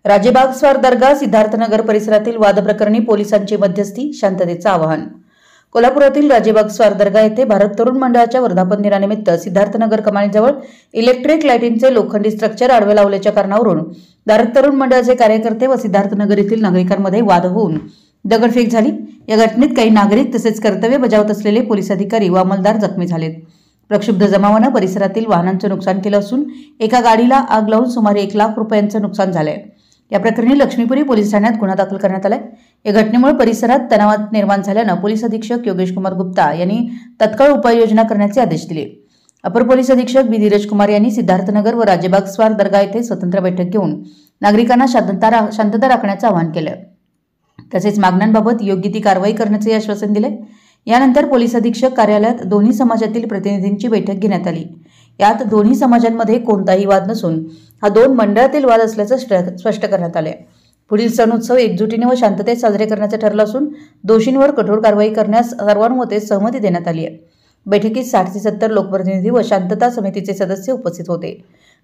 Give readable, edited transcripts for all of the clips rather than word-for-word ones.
राजेबागस्वार दर्गा सिद्धार्थनगर परिसरातील वाद प्रकरणी पोलिसांची मध्यस्थी, शांततेचं आवाहन। कोल्हापुरातील राजेबागस्वार दर्गा येथे भारत तरुण मंडळाच्या वर्धापन दिनानिमित्त सिद्धार्थनगर कमानीजवळ इलेक्ट्रिक लाईटिंगचे लोखंडी स्ट्रक्चर आडवे लावल्याच्या कारणावरून भारत तरुण मंडळाचे कार्यकर्ते व सिद्धार्थनगर येथील नागरिकांमध्ये वाद होऊन दगडफेक झाली। या घटनेत काही नागरिक तसेच कर्तव्य बजावत असलेले पोलीस अधिकारी व अंमलदार जखमी झालेत। प्रक्षुब्ध जमावाने परिसरातील वाहनांचे नुकसान केले असून एका गाडीला आग लावून सुमारे 1 लाख रुपयांचे नुकसान झाले। या प्रकरणी लक्ष्मीपुरी पोलीस ठाण्यात गुन्हा दाखल करण्यात आलाय। या घटनेमुळे परिसरात तणाव निर्माण झाल्याने पोलीस अधीक्षक योगेश कुमार गुप्ता यांनी तत्काळ उपाययोजना करण्याचे आदेश दिले। अपर पोलीस अधीक्षक बी धीरज कुमार यांनी सिद्धार्थनगर व राजेबागस्वार दर्गा येथे स्वतंत्र बैठक घेऊन नागरिकांना शांतता राखण्याचे आवाहन केले। तसेच मागण्यांबाबत योग्य ती कारवाई करण्याचे आश्वासन दिले। यानंतर पोलीस अधीक्षक कार्यालयात दोन्ही समाजातील प्रतिनिधींची बैठक घेण्यात आली। यात दोन्ही समाजांमध्ये कोणताही वाद नसून हा 2 मंडळातील वाद असल्याचे स्पष्ट करण्यात आले। पुढील सण उत्सव एकजुटीने व शांततेत साजरे करण्याचे ठरले असून दोषींवर कठोर कारवाई करण्यास सर्वानुमते सहमती देण्यात आली आहे। बैठकीत 60 ते 70 लोकप्रतिनिधी व शांतता समितीचे सदस्य उपस्थित होते।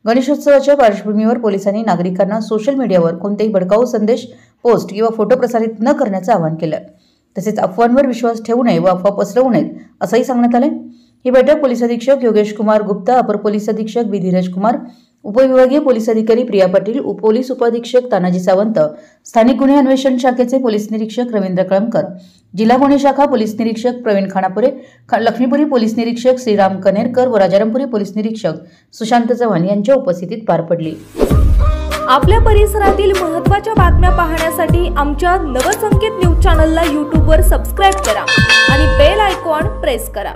गणेशोत्सवाच्या पार्श्वभूमीवर पोलिसांनी नागरिकांना सोशल मीडियावर कोणतेही भडकाऊ संदेश, पोस्ट किंवा फोटो प्रसारित न करण्याचे आवाहन केले। तसेच अफवांवर विश्वास ठेवू नये व अफवा पसरवू नयेत असंही सांगण्यात आले। ही बैठक पोलीस अधीक्षक योगेश कुमार गुप्ता, अपर पोलीस अधीक्षक बी धीरज कुमार, उपविभागीय पोलीस अधिकारी प्रिया पाटील, पोलीस उपअधीक्षक तानाजी सावंत, स्थानिक गुन्हे अन्वेषण शाखेचे पोलीस निरीक्षक रवींद्र कळमकर, जिल्हा गुन्हे शाखा पोलीस निरीक्षक प्रवीण खानापुरे, लक्ष्मीपुरी पोलीस निरीक्षक श्रीराम कनेरकर व राजारामपुरी पोलीस निरीक्षक सुशांत चव्हाण यांच्या उपस्थितीत पार पडली। आपल्या परिसरातील महत्त्वाच्या बातम्या पाहण्यासाठी आमच्या नवसंकेत न्यूज चॅनलला YouTube वर सबस्क्राइब करा आणि बेल आयकॉन प्रेस करा।